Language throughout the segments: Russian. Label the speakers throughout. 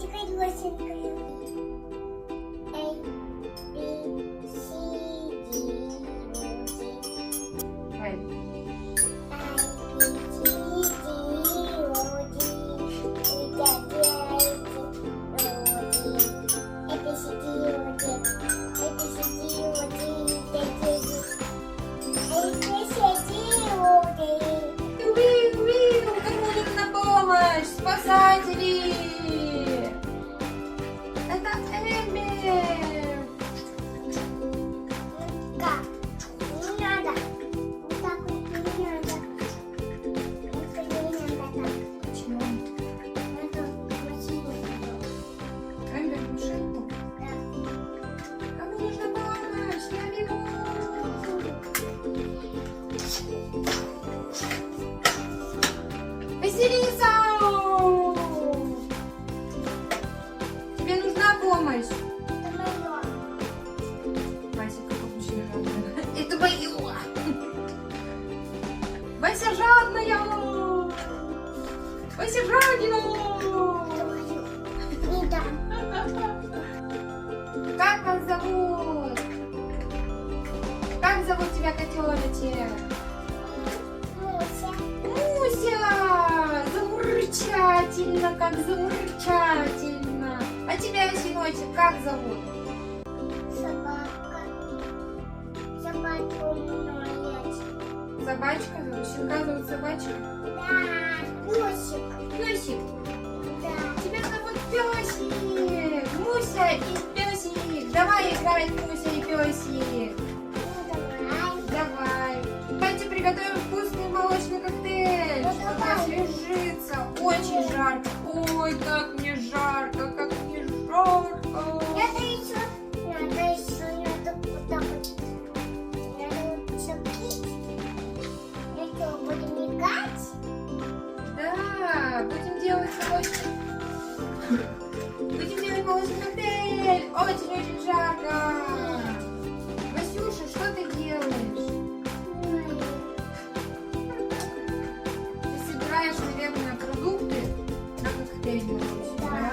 Speaker 1: теперь лосенькая. Эй, Би, Си, Ди, Ди.
Speaker 2: Давай. Кому нужна помощь? Спасатели! Это Эмбер! Почему? Эмбер, машинку. Кому нужна помощь? Я бегу! Василиса! Тебе нужна помощь? Вася, как обычно, жадная. Это мое! Вася жадная! Вася жадина! Как вас зовут? Как зовут тебя, котеночек? Муся! Замурчательно, как замурчательно. А тебя, сыночек, как зовут? Собачка зовут? Щенка зовут собачка? Песик. Тебя зовут Песик. Муся и Песик. Давай играть, Муся и Песик. Давай. Давайте приготовим вкусный молочный коктейль. Чтобы освежиться. Очень жарко. Ой, как мне жарко, как мне жарко.
Speaker 1: Надо еще вот так вот. Надо еще пить. Это будем играть.
Speaker 2: Да, будем делать молочный коктейль. Очень-очень жарко. Васюша, что ты делаешь? Ты собираешь, наверное, продукты на коктейль молочный, да?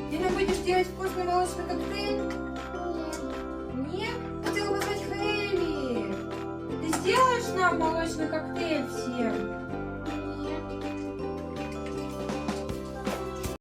Speaker 2: Ты нам будешь делать вкусный молочный коктейль? Нет? Хотела позвать Хэйли. Ты сделаешь нам молочный коктейль всем?